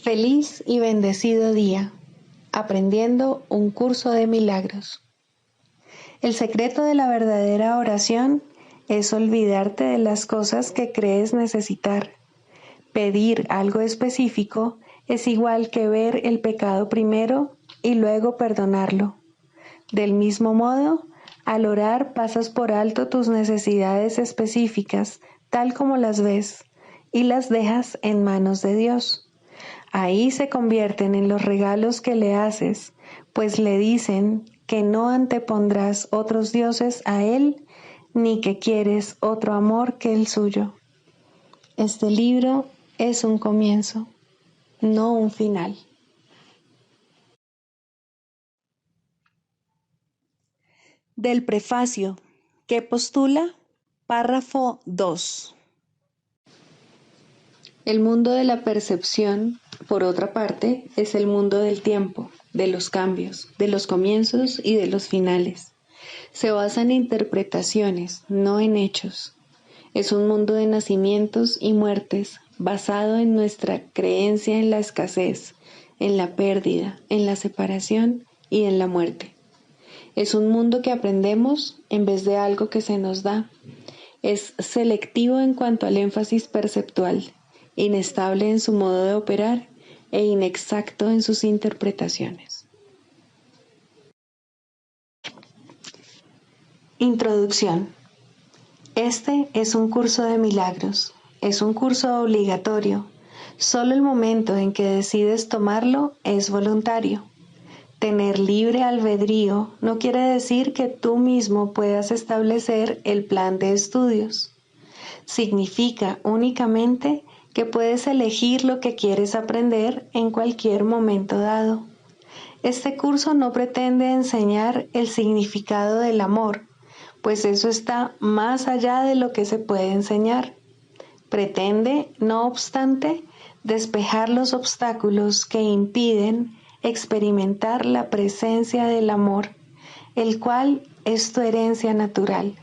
Feliz y bendecido día, aprendiendo un curso de milagros. El secreto de la verdadera oración es olvidarte de las cosas que crees necesitar. Pedir algo específico es igual que ver el pecado primero y luego perdonarlo. Del mismo modo, al orar pasas por alto tus necesidades específicas, tal como las ves, y las dejas en manos de Dios. Ahí se convierten en los regalos que le haces, pues le dicen que no antepondrás otros dioses a Él, ni que quieres otro amor que el suyo. Este libro es un comienzo, no un final. Del prefacio, que postula, párrafo 2. El mundo de la percepción, por otra parte, es el mundo del tiempo, de los cambios, de los comienzos y de los finales. Se basa en interpretaciones, no en hechos. Es un mundo de nacimientos y muertes, basado en nuestra creencia en la escasez, en la pérdida, en la separación y en la muerte. Es un mundo que aprendemos en vez de algo que se nos da. Es selectivo en cuanto al énfasis perceptual, inestable en su modo de operar e inexacto en sus interpretaciones. Introducción. Este es un curso de milagros. Es un curso obligatorio. Solo el momento en que decides tomarlo es voluntario. Tener libre albedrío no quiere decir que tú mismo puedas establecer el plan de estudios. Significa únicamente que puedes elegir lo que quieres aprender en cualquier momento dado. Este curso no pretende enseñar el significado del amor, pues eso está más allá de lo que se puede enseñar. Pretende, no obstante, despejar los obstáculos que impiden experimentar la presencia del amor, el cual es tu herencia natural.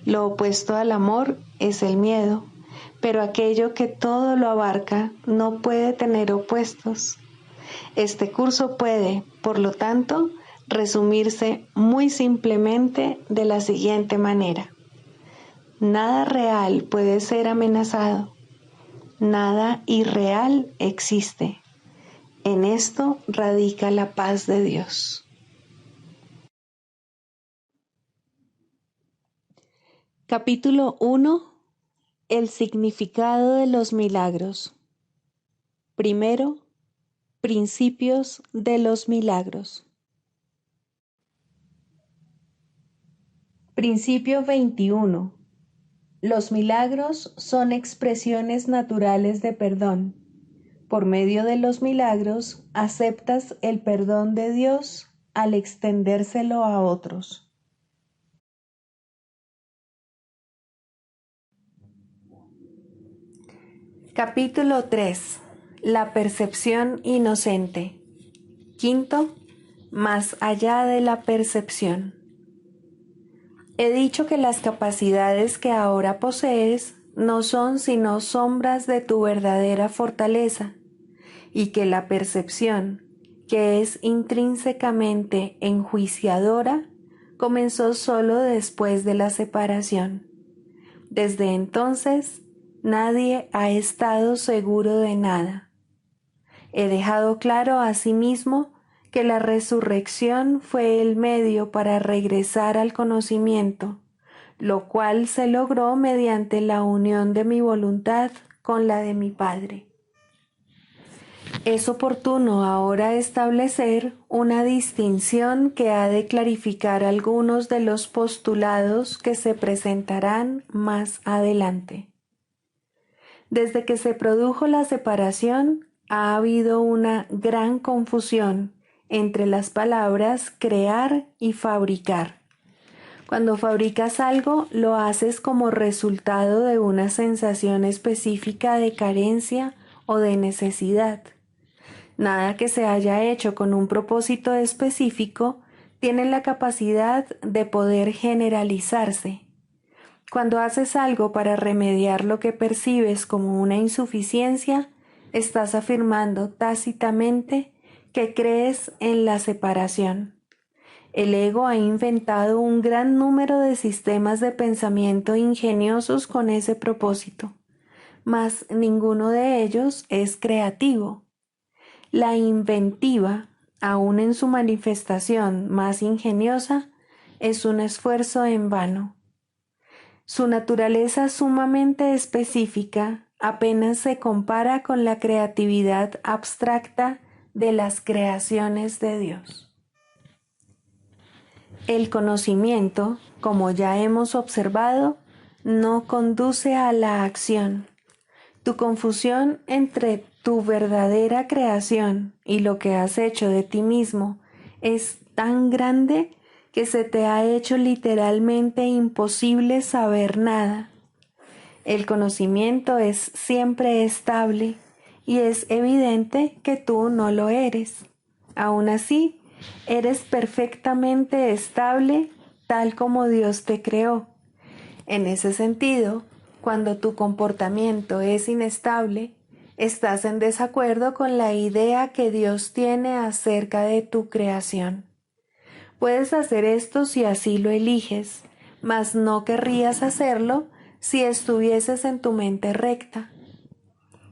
Lo opuesto al amor es el miedo, pero aquello que todo lo abarca no puede tener opuestos. Este curso puede, por lo tanto, resumirse muy simplemente de la siguiente manera. Nada real puede ser amenazado. Nada irreal existe. En esto radica la paz de Dios. Capítulo 1. El significado de los milagros. Primero, principios de los milagros. Principio 21. Los milagros son expresiones naturales de perdón. Por medio de los milagros aceptas el perdón de Dios al extendérselo a otros. Capítulo 3. La percepción inocente. Quinto, más allá de la percepción. He dicho que las capacidades que ahora posees no son sino sombras de tu verdadera fortaleza, y que la percepción, que es intrínsecamente enjuiciadora, comenzó solo después de la separación. Desde entonces, nadie ha estado seguro de nada. He dejado claro asimismo que la resurrección fue el medio para regresar al conocimiento, lo cual se logró mediante la unión de mi voluntad con la de mi Padre. Es oportuno ahora establecer una distinción que ha de clarificar algunos de los postulados que se presentarán más adelante. Desde que se produjo la separación, ha habido una gran confusión entre las palabras crear y fabricar. Cuando fabricas algo, lo haces como resultado de una sensación específica de carencia o de necesidad. Nada que se haya hecho con un propósito específico tiene la capacidad de poder generalizarse. Cuando haces algo para remediar lo que percibes como una insuficiencia, Estás afirmando tácitamente que crees en la separación. El ego ha inventado un gran número de sistemas de pensamiento ingeniosos con ese propósito, mas ninguno de ellos es creativo. La inventiva, aun en su manifestación más ingeniosa, es un esfuerzo en vano. Su naturaleza sumamente específica apenas se compara con la creatividad abstracta de las creaciones de Dios. El conocimiento, como ya hemos observado, no conduce a la acción. Tu confusión entre tu verdadera creación y lo que has hecho de ti mismo es tan grande que se te ha hecho literalmente imposible saber nada. El conocimiento es siempre estable y es evidente que tú no lo eres. Aún así, eres perfectamente estable tal como Dios te creó. En ese sentido, cuando tu comportamiento es inestable, estás en desacuerdo con la idea que Dios tiene acerca de tu creación. Puedes hacer esto si así lo eliges, mas no querrías hacerlo si estuvieses en tu mente recta.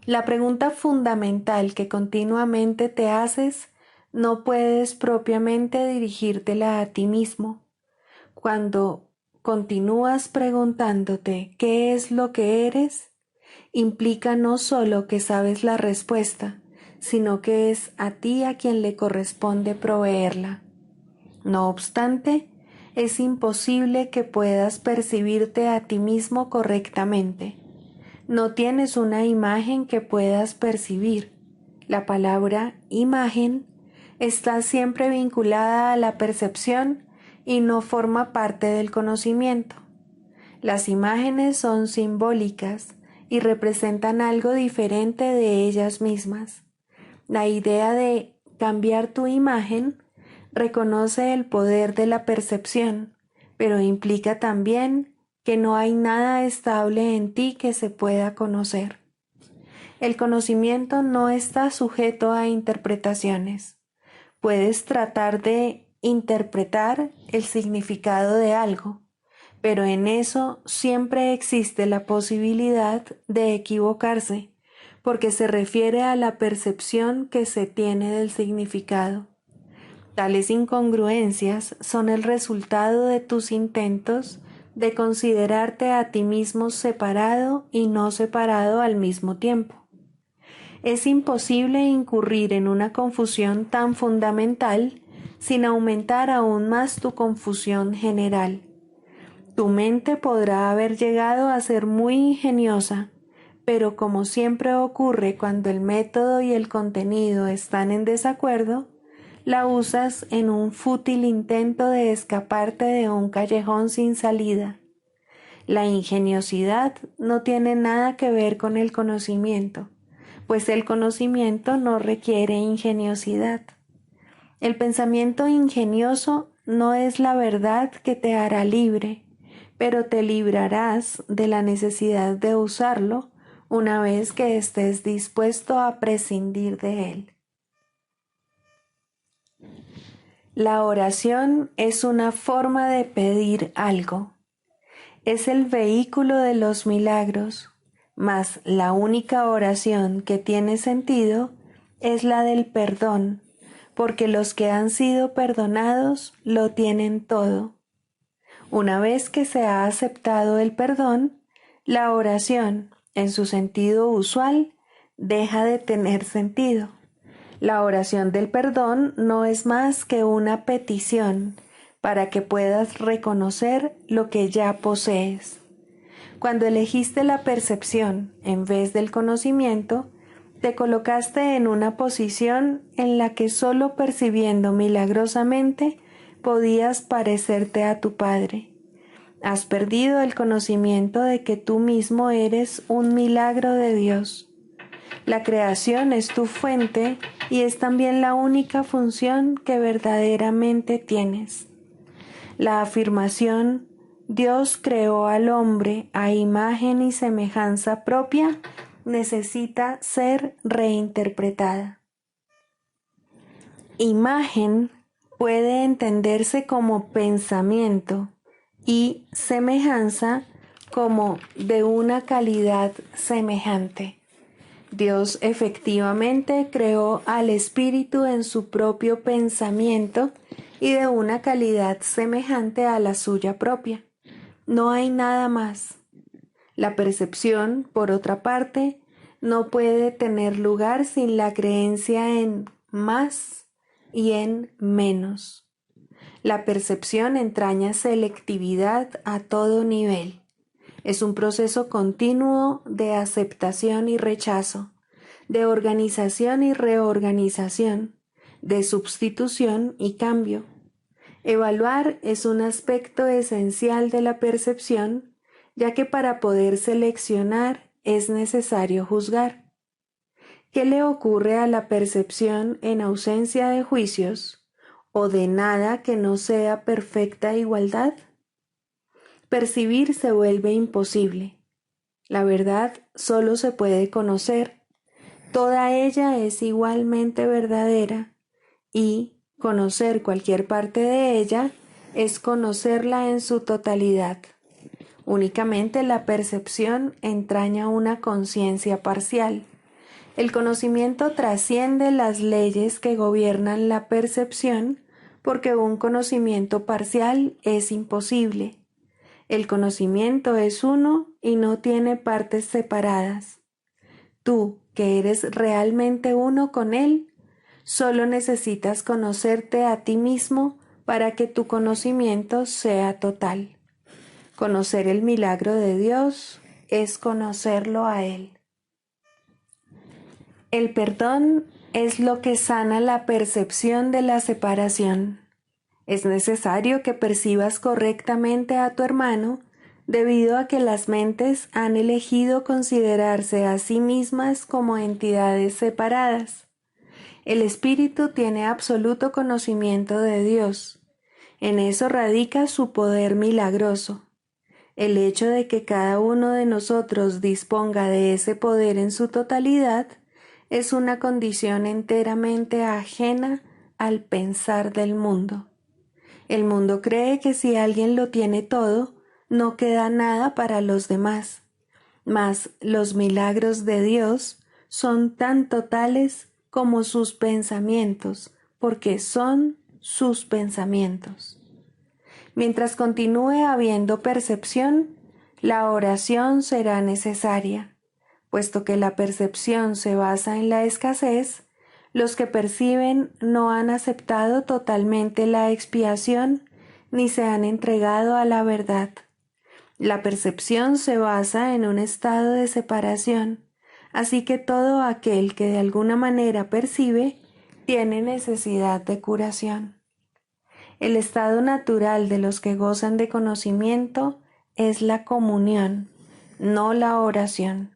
La pregunta fundamental que continuamente te haces no puedes propiamente dirigírtela a ti mismo. Cuando continúas preguntándote qué es lo que eres, implica no solo que sabes la respuesta, sino que es a ti a quien le corresponde proveerla. No obstante, es imposible que puedas percibirte a ti mismo correctamente. No tienes una imagen que puedas percibir. La palabra imagen está siempre vinculada a la percepción y no forma parte del conocimiento. Las imágenes son simbólicas y representan algo diferente de ellas mismas. La idea de cambiar tu imagen reconoce el poder de la percepción, pero implica también que no hay nada estable en ti que se pueda conocer. El conocimiento no está sujeto a interpretaciones. Puedes tratar de interpretar el significado de algo, pero en eso siempre existe la posibilidad de equivocarse, porque se refiere a la percepción que se tiene del significado. Tales incongruencias son el resultado de tus intentos de considerarte a ti mismo separado y no separado al mismo tiempo. Es imposible incurrir en una confusión tan fundamental sin aumentar aún más tu confusión general. Tu mente podrá haber llegado a ser muy ingeniosa, pero como siempre ocurre cuando el método y el contenido están en desacuerdo, la usas en un fútil intento de escaparte de un callejón sin salida. La ingeniosidad no tiene nada que ver con el conocimiento, pues el conocimiento no requiere ingeniosidad. El pensamiento ingenioso no es la verdad que te hará libre, pero te librarás de la necesidad de usarlo una vez que estés dispuesto a prescindir de él. La oración es una forma de pedir algo. Es el vehículo de los milagros, mas la única oración que tiene sentido es la del perdón, porque los que han sido perdonados lo tienen todo. Una vez que se ha aceptado el perdón, la oración, en su sentido usual, deja de tener sentido. La oración del perdón no es más que una petición para que puedas reconocer lo que ya posees. Cuando elegiste la percepción en vez del conocimiento, te colocaste en una posición en la que solo percibiendo milagrosamente podías parecerte a tu Padre. Has perdido el conocimiento de que tú mismo eres un milagro de Dios. La creación es tu fuente y es también la única función que verdaderamente tienes. La afirmación Dios creó al hombre a imagen y semejanza propia necesita ser reinterpretada. Imagen puede entenderse como pensamiento y semejanza como de una calidad semejante. Dios efectivamente creó al espíritu en su propio pensamiento y de una calidad semejante a la suya propia. No hay nada más. La percepción, por otra parte, no puede tener lugar sin la creencia en más y en menos. La percepción entraña selectividad a todo nivel. Es un proceso continuo de aceptación y rechazo, de organización y reorganización, de sustitución y cambio. Evaluar es un aspecto esencial de la percepción, ya que para poder seleccionar es necesario juzgar. ¿Qué le ocurre a la percepción en ausencia de juicios o de nada que no sea perfecta igualdad? Percibir se vuelve imposible. La verdad solo se puede conocer. Toda ella es igualmente verdadera y conocer cualquier parte de ella es conocerla en su totalidad. Únicamente la percepción entraña una conciencia parcial. El conocimiento trasciende las leyes que gobiernan la percepción porque un conocimiento parcial es imposible. El conocimiento es uno y no tiene partes separadas. Tú, que eres realmente uno con él, solo necesitas conocerte a ti mismo para que tu conocimiento sea total. Conocer el milagro de Dios es conocerlo a Él. El perdón es lo que sana la percepción de la separación. Es necesario que percibas correctamente a tu hermano debido a que las mentes han elegido considerarse a sí mismas como entidades separadas. El espíritu tiene absoluto conocimiento de Dios. En eso radica su poder milagroso. El hecho de que cada uno de nosotros disponga de ese poder en su totalidad es una condición enteramente ajena al pensar del mundo. El mundo cree que si alguien lo tiene todo, no queda nada para los demás. Mas los milagros de Dios son tan totales como sus pensamientos, porque son sus pensamientos. Mientras continúe habiendo percepción, la oración será necesaria. Puesto que la percepción se basa en la escasez, los que perciben no han aceptado totalmente la expiación ni se han entregado a la verdad. La percepción se basa en un estado de separación, así que todo aquel que de alguna manera percibe tiene necesidad de curación. El estado natural de los que gozan de conocimiento es la comunión, no la oración.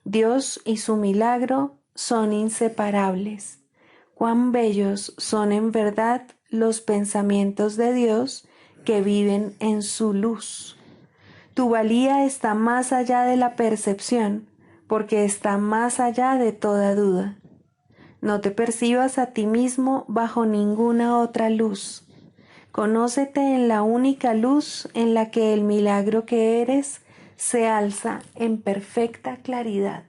Dios y su milagro son inseparables. Cuán bellos son en verdad los pensamientos de Dios que viven en su luz. Tu valía está más allá de la percepción, porque está más allá de toda duda. No te percibas a ti mismo bajo ninguna otra luz. Conócete en la única luz en la que el milagro que eres se alza en perfecta claridad.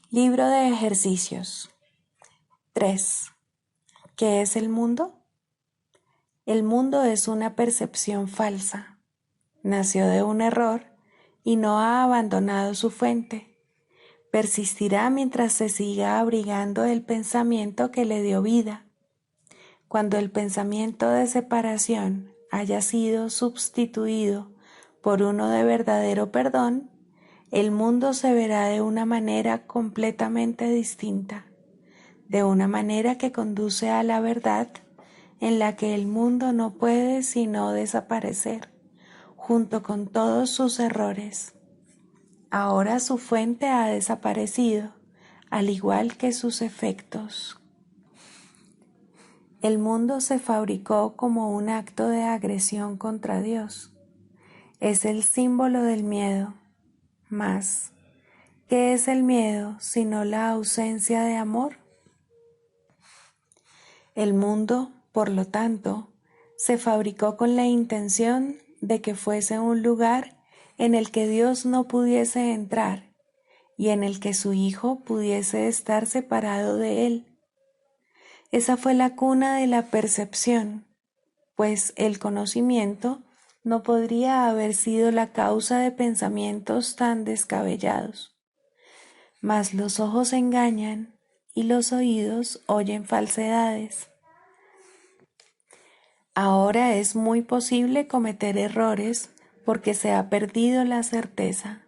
Libro de ejercicios. 3. ¿Qué es el mundo? El mundo es una percepción falsa. Nació de un error y no ha abandonado su fuente. Persistirá mientras se siga abrigando el pensamiento que le dio vida. Cuando el pensamiento de separación haya sido sustituido por uno de verdadero perdón, el mundo se verá de una manera completamente distinta, de una manera que conduce a la verdad en la que el mundo no puede sino desaparecer, junto con todos sus errores. Ahora su fuente ha desaparecido, al igual que sus efectos. El mundo se fabricó como un acto de agresión contra Dios. Es el símbolo del miedo. Mas, ¿qué es el miedo sino la ausencia de amor? El mundo, por lo tanto, se fabricó con la intención de que fuese un lugar en el que Dios no pudiese entrar y en el que su Hijo pudiese estar separado de él. Esa fue la cuna de la percepción, pues el conocimiento no podría haber sido la causa de pensamientos tan descabellados. Mas los ojos engañan y los oídos oyen falsedades. Ahora es muy posible cometer errores porque se ha perdido la certeza.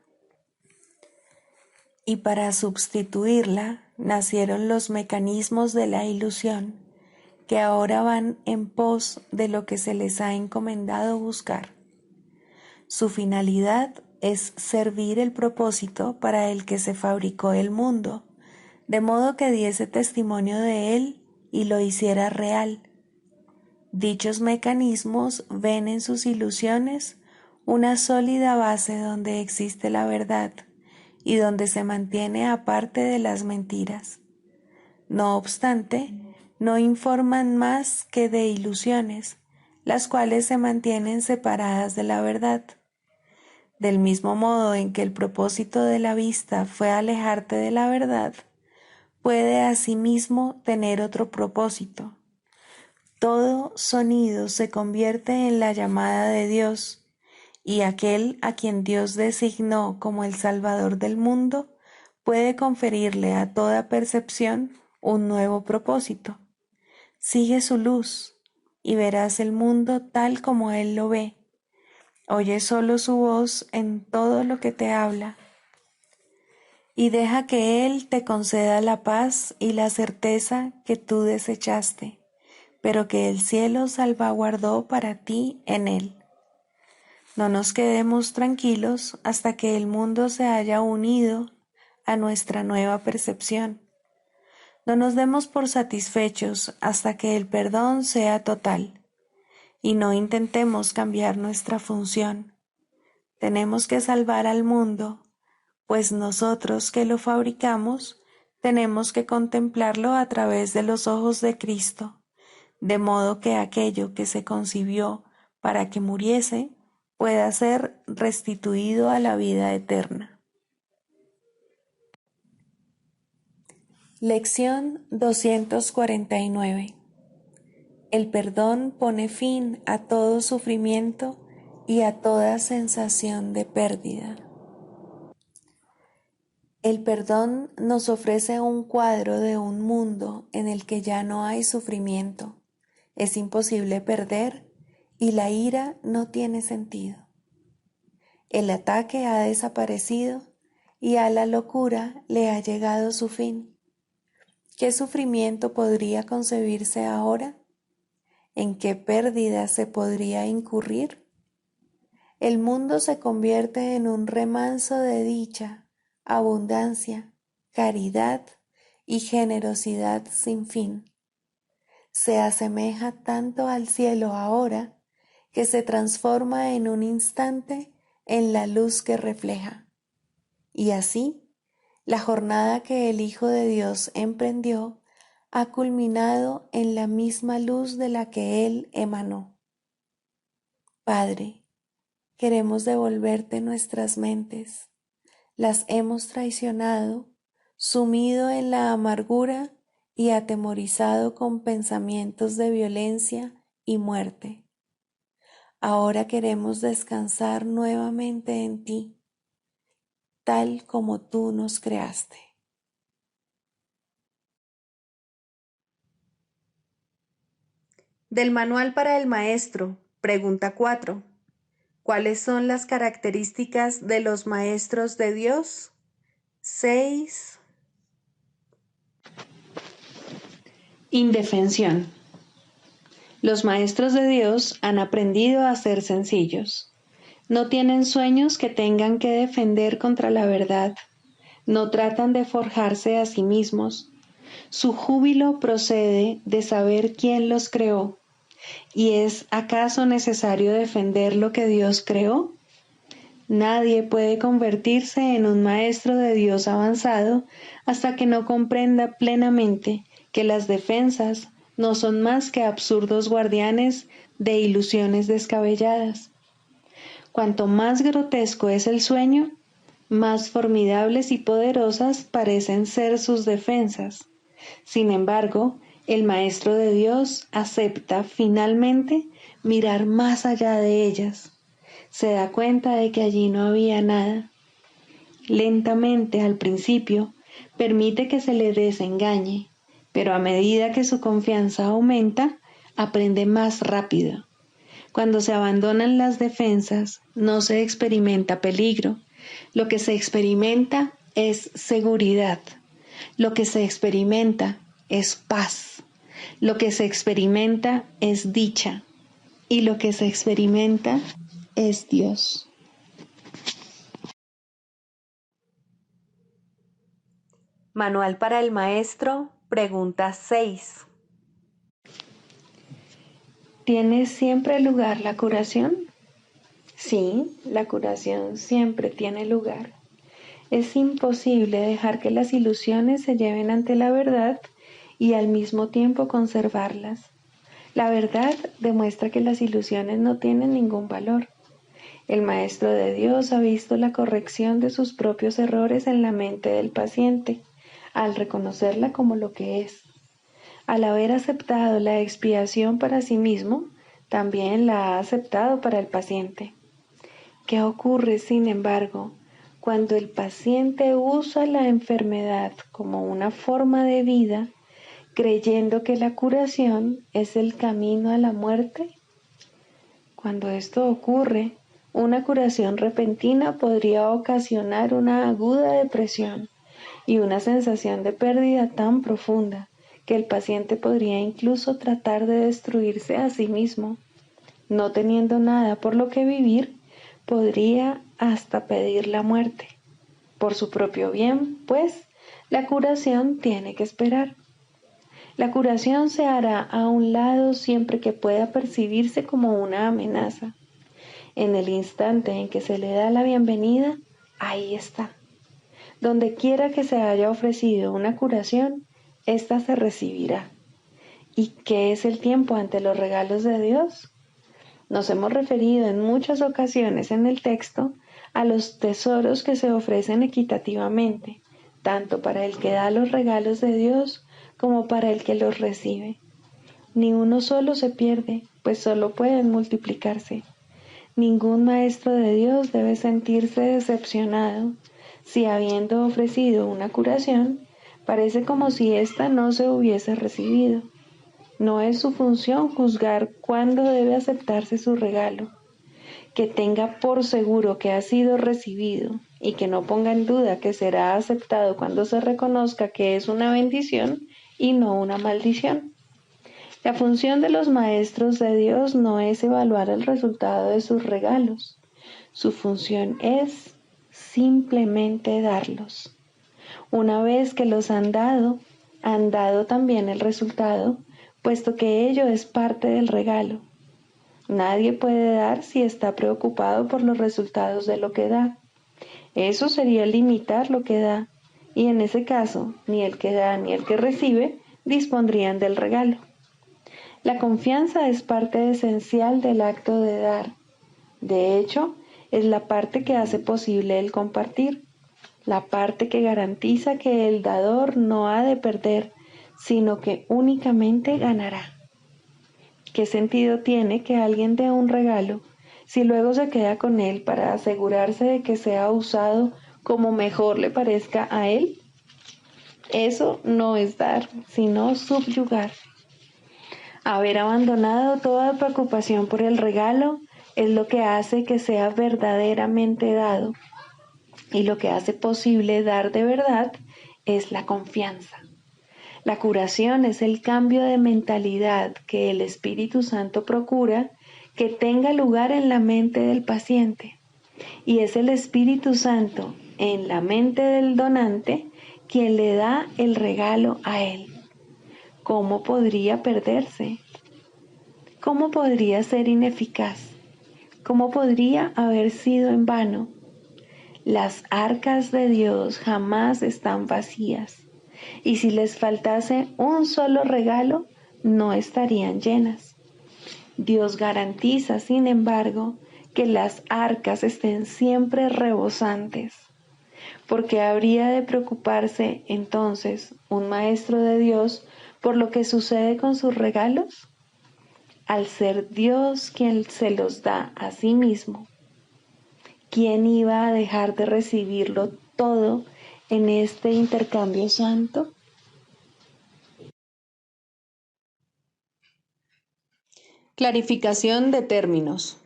Y para sustituirla nacieron los mecanismos de la ilusión, que ahora van en pos de lo que se les ha encomendado buscar. Su finalidad es servir el propósito para el que se fabricó el mundo, de modo que diese testimonio de él y lo hiciera real. Dichos mecanismos ven en sus ilusiones una sólida base donde existe la verdad y donde se mantiene aparte de las mentiras. No obstante, no informan más que de ilusiones, las cuales se mantienen separadas de la verdad. Del mismo modo en que el propósito de la vista fue alejarte de la verdad, puede asimismo tener otro propósito. Todo sonido se convierte en la llamada de Dios, y aquel a quien Dios designó como el Salvador del mundo puede conferirle a toda percepción un nuevo propósito. Sigue su luz y verás el mundo tal como Él lo ve. Oye solo su voz en todo lo que te habla y deja que Él te conceda la paz y la certeza que tú desechaste, pero que el cielo salvaguardó para ti en Él. No nos quedemos tranquilos hasta que el mundo se haya unido a nuestra nueva percepción. No nos demos por satisfechos hasta que el perdón sea total, y no intentemos cambiar nuestra función. Tenemos que salvar al mundo, pues nosotros que lo fabricamos tenemos que contemplarlo a través de los ojos de Cristo, de modo que aquello que se concibió para que muriese pueda ser restituido a la vida eterna. Lección 249. El perdón pone fin a todo sufrimiento y a toda sensación de pérdida. El perdón nos ofrece un cuadro de un mundo en el que ya no hay sufrimiento, es imposible perder y la ira no tiene sentido. El ataque ha desaparecido y a la locura le ha llegado su fin. ¿Qué sufrimiento podría concebirse ahora? ¿En qué pérdida se podría incurrir? El mundo se convierte en un remanso de dicha, abundancia, caridad y generosidad sin fin. Se asemeja tanto al cielo ahora que se transforma en un instante en la luz que refleja. Y así, la jornada que el Hijo de Dios emprendió ha culminado en la misma luz de la que Él emanó. Padre, queremos devolverte nuestras mentes. Las hemos traicionado, sumido en la amargura y atemorizado con pensamientos de violencia y muerte. Ahora queremos descansar nuevamente en ti, tal como tú nos creaste. Del Manual para el Maestro, pregunta 4. ¿Cuáles son las características de los maestros de Dios? 6. Indefensión. Los maestros de Dios han aprendido a ser sencillos. No tienen sueños que tengan que defender contra la verdad. No tratan de forjarse a sí mismos. Su júbilo procede de saber quién los creó. ¿Y es acaso necesario defender lo que Dios creó? Nadie puede convertirse en un maestro de Dios avanzado hasta que no comprenda plenamente que las defensas no son más que absurdos guardianes de ilusiones descabelladas. Cuanto más grotesco es el sueño, más formidables y poderosas parecen ser sus defensas. Sin embargo, el Maestro de Dios acepta finalmente mirar más allá de ellas. Se da cuenta de que allí no había nada. Lentamente, al principio, permite que se le desengañe, pero a medida que su confianza aumenta, aprende más rápido. Cuando se abandonan las defensas, no se experimenta peligro. Lo que se experimenta es seguridad. Lo que se experimenta es paz. Lo que se experimenta es dicha. Y lo que se experimenta es Dios. Manual para el maestro, pregunta 6. ¿Tiene siempre lugar la curación? Sí, la curación siempre tiene lugar. Es imposible dejar que las ilusiones se lleven ante la verdad y al mismo tiempo conservarlas. La verdad demuestra que las ilusiones no tienen ningún valor. El Maestro de Dios ha visto la corrección de sus propios errores en la mente del paciente, al reconocerla como lo que es. Al haber aceptado la expiación para sí mismo, también la ha aceptado para el paciente. ¿Qué ocurre, sin embargo, cuando el paciente usa la enfermedad como una forma de vida, creyendo que la curación es el camino a la muerte? Cuando esto ocurre, una curación repentina podría ocasionar una aguda depresión y una sensación de pérdida tan profunda que el paciente podría incluso tratar de destruirse a sí mismo. No teniendo nada por lo que vivir, podría hasta pedir la muerte. Por su propio bien, pues, la curación tiene que esperar. La curación se hará a un lado siempre que pueda percibirse como una amenaza. En el instante en que se le da la bienvenida, ahí está. Donde quiera que se haya ofrecido una curación, ésta se recibirá. ¿Y qué es el tiempo ante los regalos de Dios? Nos hemos referido en muchas ocasiones en el texto a los tesoros que se ofrecen equitativamente, tanto para el que da los regalos de Dios como para el que los recibe. Ni uno solo se pierde, pues solo pueden multiplicarse. Ningún maestro de Dios debe sentirse decepcionado si, habiendo ofrecido una curación, parece como si ésta no se hubiese recibido. No es su función juzgar cuándo debe aceptarse su regalo. Que tenga por seguro que ha sido recibido y que no ponga en duda que será aceptado cuando se reconozca que es una bendición y no una maldición. La función de los maestros de Dios no es evaluar el resultado de sus regalos. Su función es simplemente darlos. Una vez que los han dado también el resultado, puesto que ello es parte del regalo. Nadie puede dar si está preocupado por los resultados de lo que da. Eso sería limitar lo que da, y en ese caso, ni el que da ni el que recibe dispondrían del regalo. La confianza es parte esencial del acto de dar. De hecho, es la parte que hace posible el compartir, la parte que garantiza que el dador no ha de perder, sino que únicamente ganará. ¿Qué sentido tiene que alguien dé un regalo si luego se queda con él para asegurarse de que sea usado como mejor le parezca a él? Eso no es dar, sino subyugar. Haber abandonado toda preocupación por el regalo es lo que hace que sea verdaderamente dado, y lo que hace posible dar de verdad es la confianza. La curación es el cambio de mentalidad que el Espíritu Santo procura que tenga lugar en la mente del paciente, y es el Espíritu Santo en la mente del donante quien le da el regalo a él. ¿Cómo podría perderse? ¿Cómo podría ser ineficaz? ¿Cómo podría haber sido en vano Las arcas de Dios jamás están vacías, y si les faltase un solo regalo, no estarían llenas. Dios garantiza, sin embargo, que las arcas estén siempre rebosantes. ¿Por qué habría de preocuparse entonces un maestro de Dios por lo que sucede con sus regalos? Al ser Dios quien se los da a sí mismo, ¿quién iba a dejar de recibirlo todo en este intercambio santo? Clarificación de términos.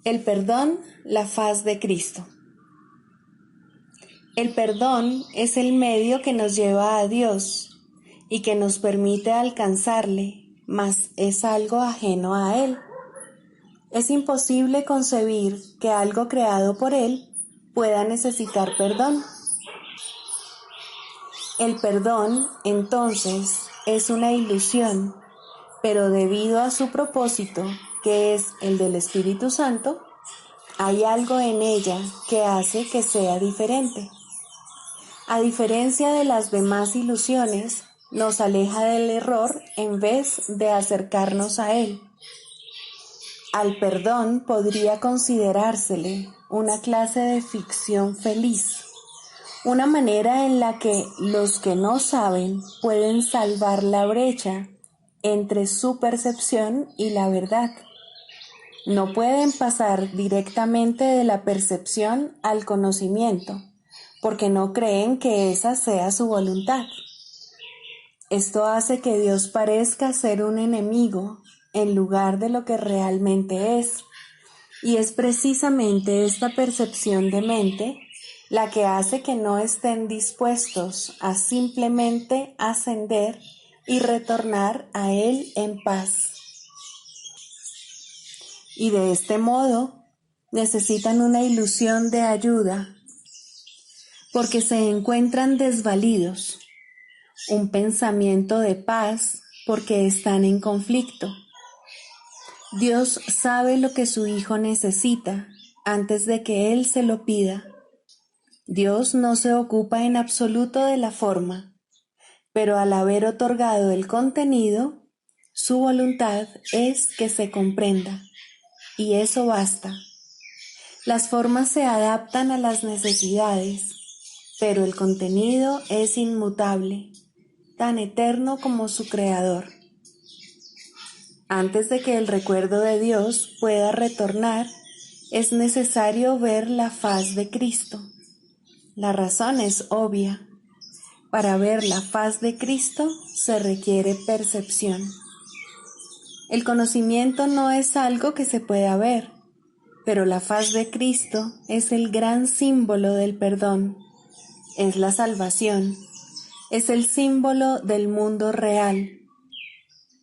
El perdón, la faz de Cristo. El perdón es el medio que nos lleva a Dios y que nos permite alcanzarle, mas es algo ajeno a Él. Es imposible concebir que algo creado por Él pueda necesitar perdón. El perdón, entonces, es una ilusión, pero debido a su propósito, que es el del Espíritu Santo, hay algo en ella que hace que sea diferente. A diferencia de las demás ilusiones, nos aleja del error en vez de acercarnos a él. Al perdón podría considerársele una clase de ficción feliz, una manera en la que los que no saben pueden salvar la brecha entre su percepción y la verdad. No pueden pasar directamente de la percepción al conocimiento, porque no creen que esa sea su voluntad. Esto hace que Dios parezca ser un enemigo en lugar de lo que realmente es, y es precisamente esta percepción de mente la que hace que no estén dispuestos a simplemente ascender y retornar a Él en paz. Y de este modo necesitan una ilusión de ayuda, porque se encuentran desvalidos, un pensamiento de paz porque están en conflicto. Dios sabe lo que su Hijo necesita antes de que Él se lo pida. Dios no se ocupa en absoluto de la forma, pero al haber otorgado el contenido, su voluntad es que se comprenda, y eso basta. Las formas se adaptan a las necesidades, pero el contenido es inmutable, tan eterno como su creador. Antes de que el recuerdo de Dios pueda retornar, es necesario ver la faz de Cristo. La razón es obvia. Para ver la faz de Cristo se requiere percepción. El conocimiento no es algo que se pueda ver, pero la faz de Cristo es el gran símbolo del perdón, es la salvación, es el símbolo del mundo real.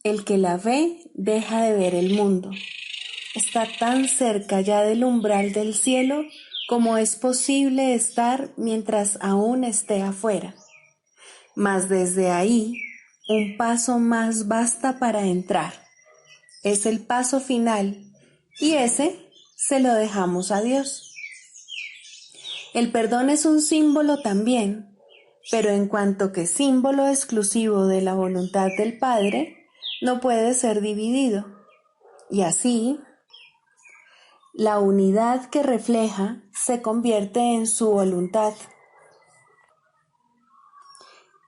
El que la ve deja de ver el mundo. Está tan cerca ya del umbral del cielo como es posible estar mientras aún esté afuera. Mas desde ahí, un paso más basta para entrar. Es el paso final, y ese se lo dejamos a Dios. El perdón es un símbolo también, pero en cuanto que símbolo exclusivo de la voluntad del Padre, no puede ser dividido. Y así, la unidad que refleja se convierte en su voluntad.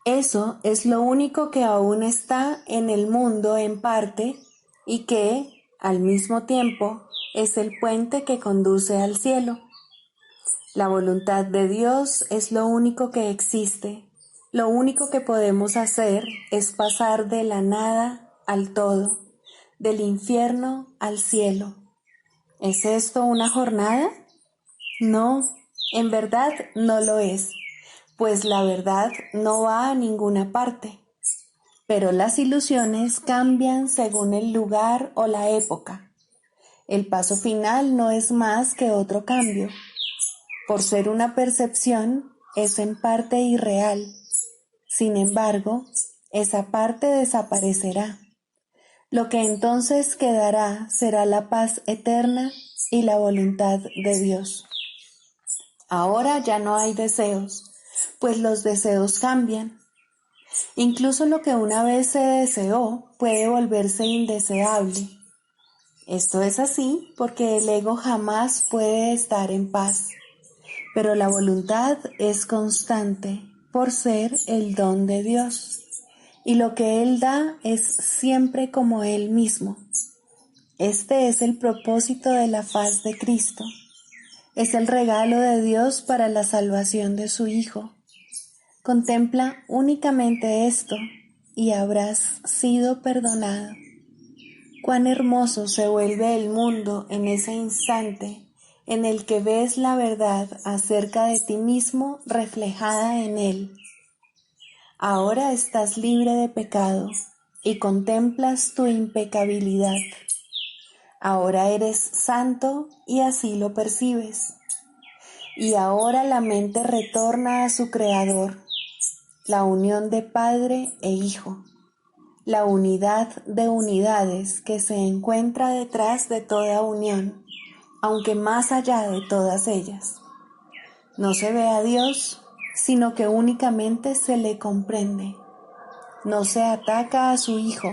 Eso es lo único que aún está en el mundo en parte y que, al mismo tiempo, es el puente que conduce al cielo. La voluntad de Dios es lo único que existe. Lo único que podemos hacer es pasar de la nada al todo, del infierno al cielo. ¿Es esto una jornada? No, en verdad no lo es, pues la verdad no va a ninguna parte. Pero las ilusiones cambian según el lugar o la época. El paso final no es más que otro cambio. Por ser una percepción, es en parte irreal. Sin embargo, esa parte desaparecerá. Lo que entonces quedará será la paz eterna y la voluntad de Dios. Ahora ya no hay deseos, pues los deseos cambian. Incluso lo que una vez se deseó puede volverse indeseable. Esto es así porque el ego jamás puede estar en paz, pero la voluntad es constante por ser el don de Dios, y lo que Él da es siempre como Él mismo. Este es el propósito de la faz de Cristo. Es el regalo de Dios para la salvación de su Hijo. Contempla únicamente esto y habrás sido perdonado. Cuán hermoso se vuelve el mundo en ese instante en el que ves la verdad acerca de ti mismo reflejada en él. Ahora estás libre de pecado y contemplas tu impecabilidad. Ahora eres santo y así lo percibes. Y ahora la mente retorna a su Creador, la unión de Padre e Hijo, la unidad de unidades que se encuentra detrás de toda unión, aunque más allá de todas ellas. No se ve a Dios, sino que únicamente se le comprende. No se ataca a su Hijo,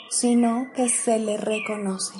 sino que se le reconoce.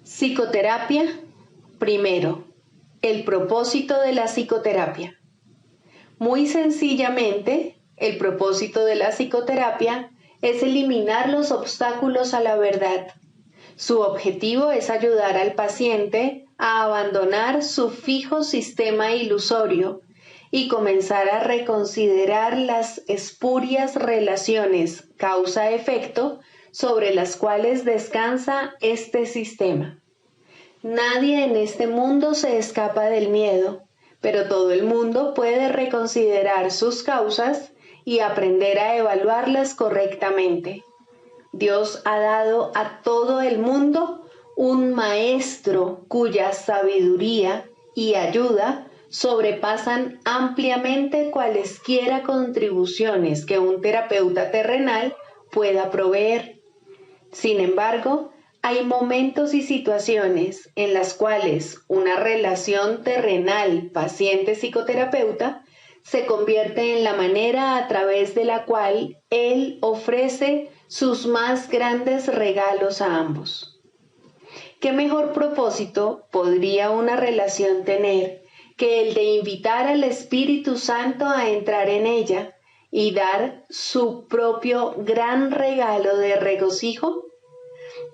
Psicoterapia. Primero, el propósito de la psicoterapia. Muy sencillamente, el propósito de la psicoterapia es eliminar los obstáculos a la verdad. Su objetivo es ayudar al paciente a abandonar su fijo sistema ilusorio y comenzar a reconsiderar las espurias relaciones causa-efecto sobre las cuales descansa este sistema. Nadie en este mundo se escapa del miedo, pero todo el mundo puede reconsiderar sus causas y aprender a evaluarlas correctamente. Dios ha dado a todo el mundo un maestro cuya sabiduría y ayuda sobrepasan ampliamente cualesquiera contribuciones que un terapeuta terrenal pueda proveer. Sin embargo, hay momentos y situaciones en las cuales una relación terrenal paciente-psicoterapeuta se convierte en la manera a través de la cual él ofrece sus más grandes regalos a ambos. ¿Qué mejor propósito podría una relación tener que el de invitar al Espíritu Santo a entrar en ella y dar su propio gran regalo de regocijo?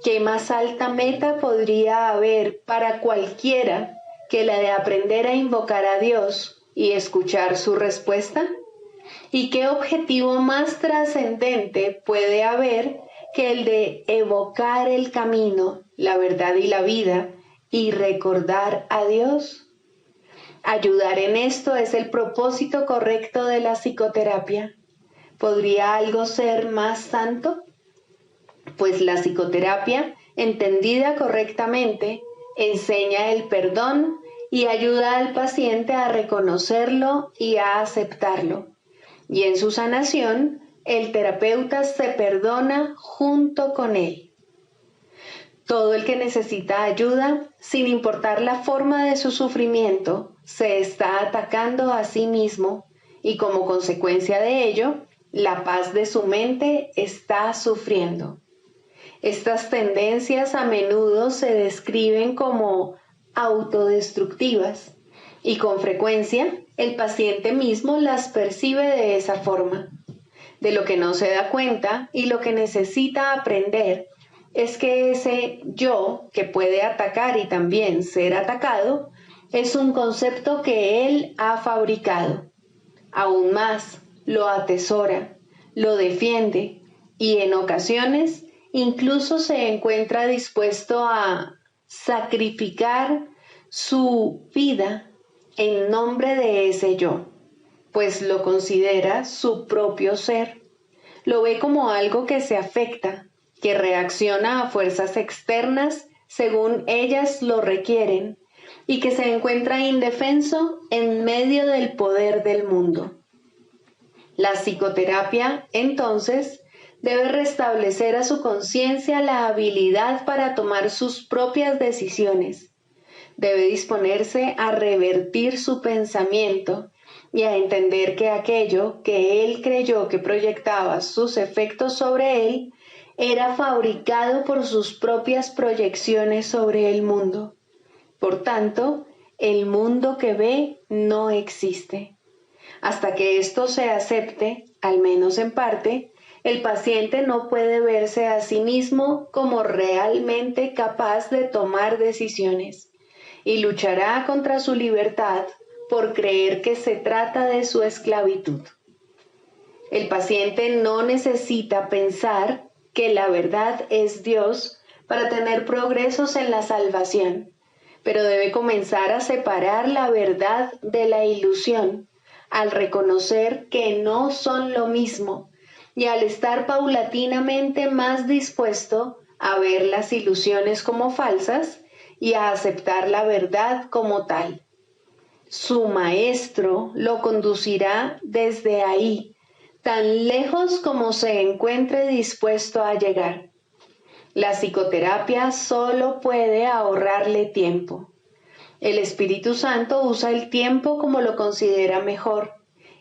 ¿Qué más alta meta podría haber para cualquiera que la de aprender a invocar a Dios y escuchar su respuesta? ¿Y qué objetivo más trascendente puede haber que el de evocar el camino, la verdad y la vida y recordar a Dios? Ayudar en esto es el propósito correcto de la psicoterapia. ¿Podría algo ser más santo? Pues la psicoterapia, entendida correctamente, enseña el perdón y ayuda al paciente a reconocerlo y a aceptarlo. Y en su sanación, el terapeuta se perdona junto con él. Todo el que necesita ayuda, sin importar la forma de su sufrimiento, se está atacando a sí mismo y como consecuencia de ello, la paz de su mente está sufriendo. Estas tendencias a menudo se describen como autodestructivas Y con frecuencia, el paciente mismo las percibe de esa forma. De lo que no se da cuenta y lo que necesita aprender es que ese yo, que puede atacar y también ser atacado, es un concepto que él ha fabricado. Aún más, lo atesora, lo defiende y en ocasiones incluso se encuentra dispuesto a sacrificar su vida en nombre de ese yo, pues lo considera su propio ser. Lo ve como algo que se afecta, que reacciona a fuerzas externas según ellas lo requieren y que se encuentra indefenso en medio del poder del mundo. La psicoterapia, entonces, debe restablecer a su conciencia la habilidad para tomar sus propias decisiones. Debe disponerse a revertir su pensamiento y a entender que aquello que él creyó que proyectaba sus efectos sobre él era fabricado por sus propias proyecciones sobre el mundo. Por tanto, el mundo que ve no existe. Hasta que esto se acepte, al menos en parte, el paciente no puede verse a sí mismo como realmente capaz de tomar decisiones y luchará contra su libertad por creer que se trata de su esclavitud. El paciente no necesita pensar que la verdad es Dios para tener progresos en la salvación, pero debe comenzar a separar la verdad de la ilusión al reconocer que no son lo mismo y al estar paulatinamente más dispuesto a ver las ilusiones como falsas y a aceptar la verdad como tal. Su maestro lo conducirá desde ahí, tan lejos como se encuentre dispuesto a llegar. La psicoterapia solo puede ahorrarle tiempo. El Espíritu Santo usa el tiempo como lo considera mejor,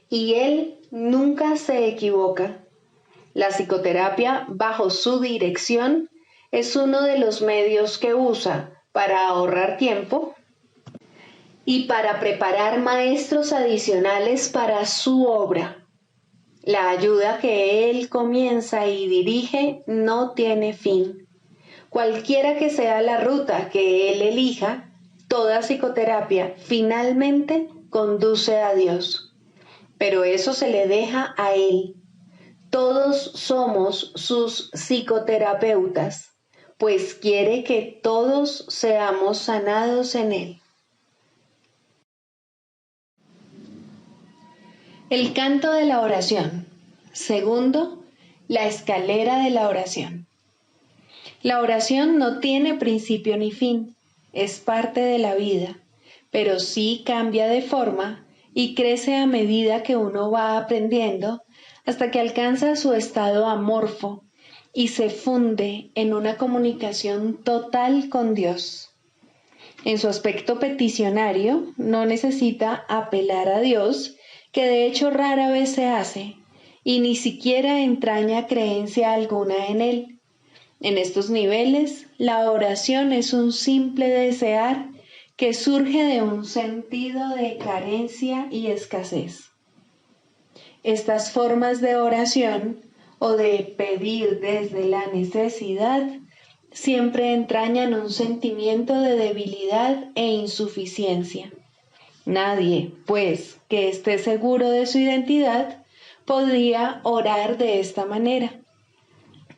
y Él nunca se equivoca. La psicoterapia, bajo su dirección, es uno de los medios que usa para ahorrar tiempo y para preparar maestros adicionales para su obra. La ayuda que Él comienza y dirige no tiene fin. Cualquiera que sea la ruta que Él elija, toda psicoterapia finalmente conduce a Dios. Pero eso se le deja a Él. Todos somos sus psicoterapeutas, pues quiere que todos seamos sanados en Él. El canto de la oración. Segundo, la escalera de la oración. La oración no tiene principio ni fin, es parte de la vida, pero sí cambia de forma y crece a medida que uno va aprendiendo hasta que alcanza su estado amorfo y se funde en una comunicación total con Dios. En su aspecto peticionario, no necesita apelar a Dios, que de hecho rara vez se hace, y ni siquiera entraña creencia alguna en Él. En estos niveles, la oración es un simple desear que surge de un sentido de carencia y escasez. Estas formas de oración o de pedir desde la necesidad siempre entrañan un sentimiento de debilidad e insuficiencia. Nadie, pues, que esté seguro de su identidad, podría orar de esta manera.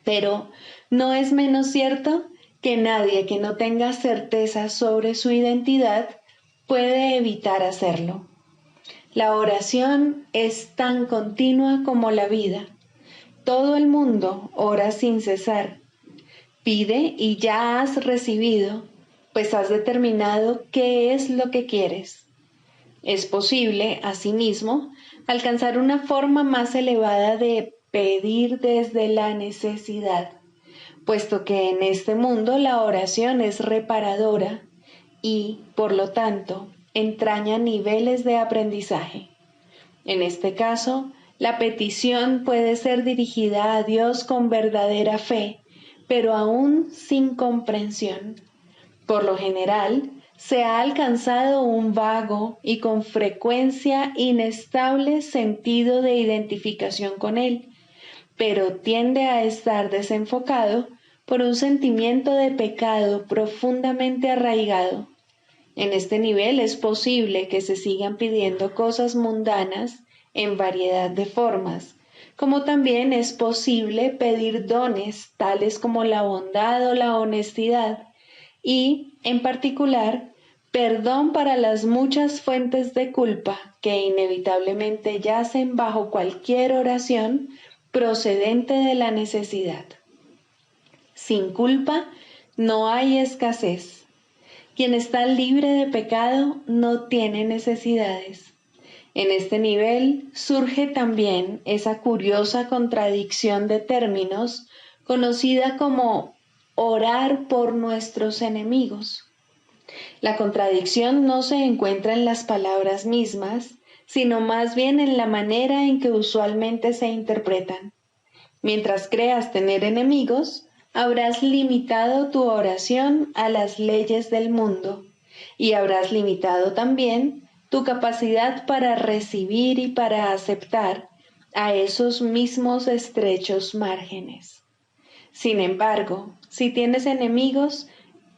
Pero no es menos cierto que nadie que no tenga certeza sobre su identidad puede evitar hacerlo. La oración es tan continua como la vida. Todo el mundo ora sin cesar. Pide y ya has recibido, pues has determinado qué es lo que quieres. Es posible, asimismo, alcanzar una forma más elevada de pedir desde la necesidad, puesto que en este mundo la oración es reparadora y, por lo tanto, entraña niveles de aprendizaje. En este caso, la petición puede ser dirigida a Dios con verdadera fe, pero aún sin comprensión. Por lo general, se ha alcanzado un vago y con frecuencia inestable sentido de identificación con él, pero tiende a estar desenfocado por un sentimiento de pecado profundamente arraigado. En este nivel es posible que se sigan pidiendo cosas mundanas en variedad de formas, como también es posible pedir dones tales como la bondad o la honestidad y, en particular, perdón para las muchas fuentes de culpa que inevitablemente yacen bajo cualquier oración procedente de la necesidad. Sin culpa no hay escasez. Quien está libre de pecado no tiene necesidades. En este nivel surge también esa curiosa contradicción de términos conocida como orar por nuestros enemigos. La contradicción no se encuentra en las palabras mismas, sino más bien en la manera en que usualmente se interpretan. Mientras creas tener enemigos, habrás limitado tu oración a las leyes del mundo y habrás limitado también tu capacidad para recibir y para aceptar a esos mismos estrechos márgenes. Sin embargo, si tienes enemigos,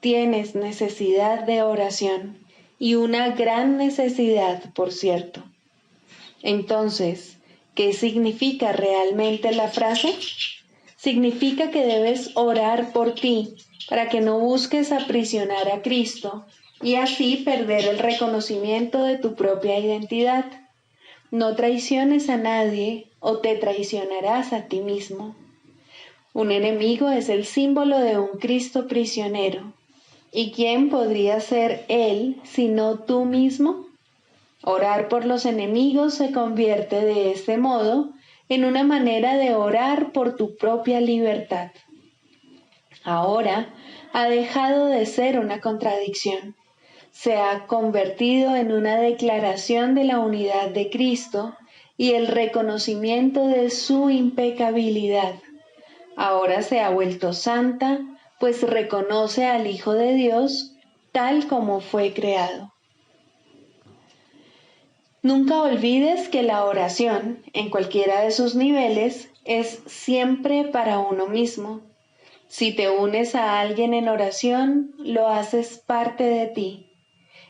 tienes necesidad de oración y una gran necesidad, por cierto. Entonces, ¿qué significa realmente la frase? Significa que debes orar por ti para que no busques aprisionar a Cristo y así perder el reconocimiento de tu propia identidad. No traiciones a nadie o te traicionarás a ti mismo. Un enemigo es el símbolo de un Cristo prisionero. ¿Y quién podría ser él sino tú mismo? Orar por los enemigos se convierte de este modo en una manera de orar por tu propia libertad. Ahora ha dejado de ser una contradicción. Se ha convertido en una declaración de la unidad de Cristo y el reconocimiento de su impecabilidad. Ahora se ha vuelto santa, pues reconoce al Hijo de Dios tal como fue creado. Nunca olvides que la oración, en cualquiera de sus niveles, es siempre para uno mismo. Si te unes a alguien en oración, lo haces parte de ti.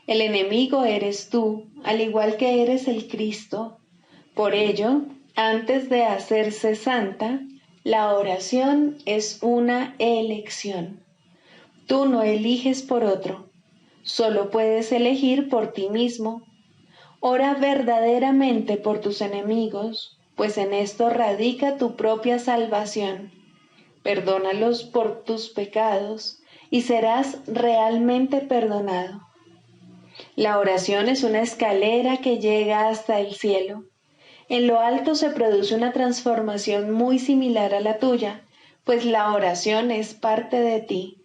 El enemigo eres tú, al igual que eres el Cristo. Por ello, antes de hacerse santa, la oración es una elección. Tú no eliges por otro, solo puedes elegir por ti mismo. Ora verdaderamente por tus enemigos, pues en esto radica tu propia salvación. Perdónalos por tus pecados y serás realmente perdonado. La oración es una escalera que llega hasta el cielo. En lo alto se produce una transformación muy similar a la tuya, pues la oración es parte de ti.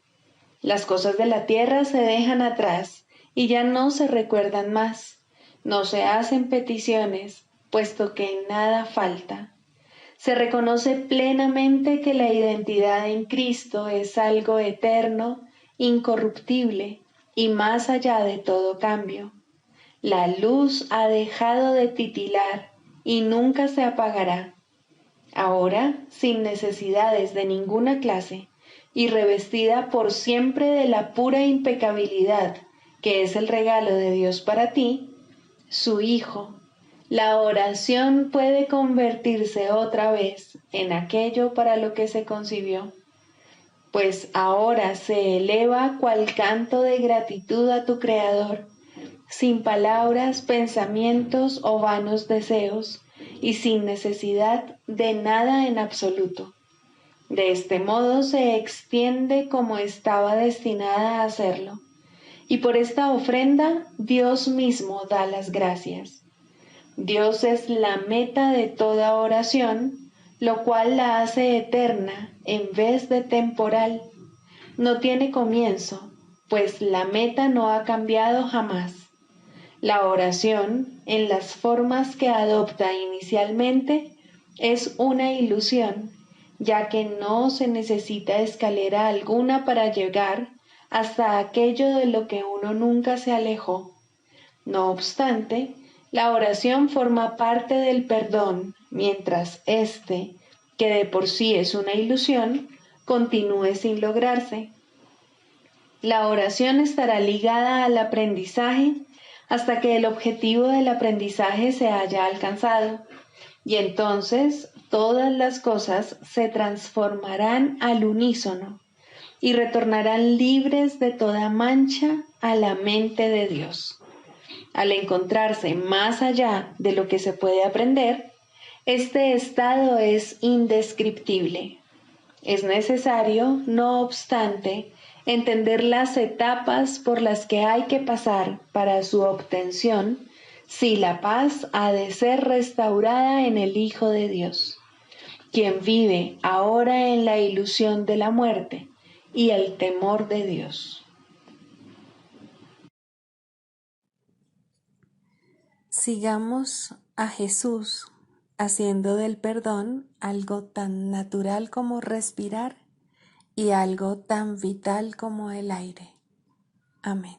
Las cosas de la tierra se dejan atrás y ya no se recuerdan más. No se hacen peticiones, puesto que nada falta. Se reconoce plenamente que la identidad en Cristo es algo eterno, incorruptible y más allá de todo cambio. La luz ha dejado de titilar y nunca se apagará. Ahora, sin necesidades de ninguna clase y revestida por siempre de la pura impecabilidad que es el regalo de Dios para ti, su Hijo, la oración puede convertirse otra vez en aquello para lo que se concibió, pues ahora se eleva cual canto de gratitud a tu Creador, sin palabras, pensamientos o vanos deseos, y sin necesidad de nada en absoluto. De este modo se extiende como estaba destinada a hacerlo, y por esta ofrenda Dios mismo da las gracias. Dios es la meta de toda oración, lo cual la hace eterna en vez de temporal. No tiene comienzo, pues la meta no ha cambiado jamás. La oración, en las formas que adopta inicialmente, es una ilusión, ya que no se necesita escalera alguna para llegar hasta aquello de lo que uno nunca se alejó. No obstante, la oración forma parte del perdón, mientras éste, que de por sí es una ilusión, continúe sin lograrse. La oración estará ligada al aprendizaje hasta que el objetivo del aprendizaje se haya alcanzado, y entonces todas las cosas se transformarán al unísono y retornarán libres de toda mancha a la mente de Dios. Al encontrarse más allá de lo que se puede aprender, este estado es indescriptible. Es necesario, no obstante, entender las etapas por las que hay que pasar para su obtención, si la paz ha de ser restaurada en el Hijo de Dios, quien vive ahora en la ilusión de la muerte y el temor de Dios. Sigamos a Jesús haciendo del perdón algo tan natural como respirar y algo tan vital como el aire. Amén.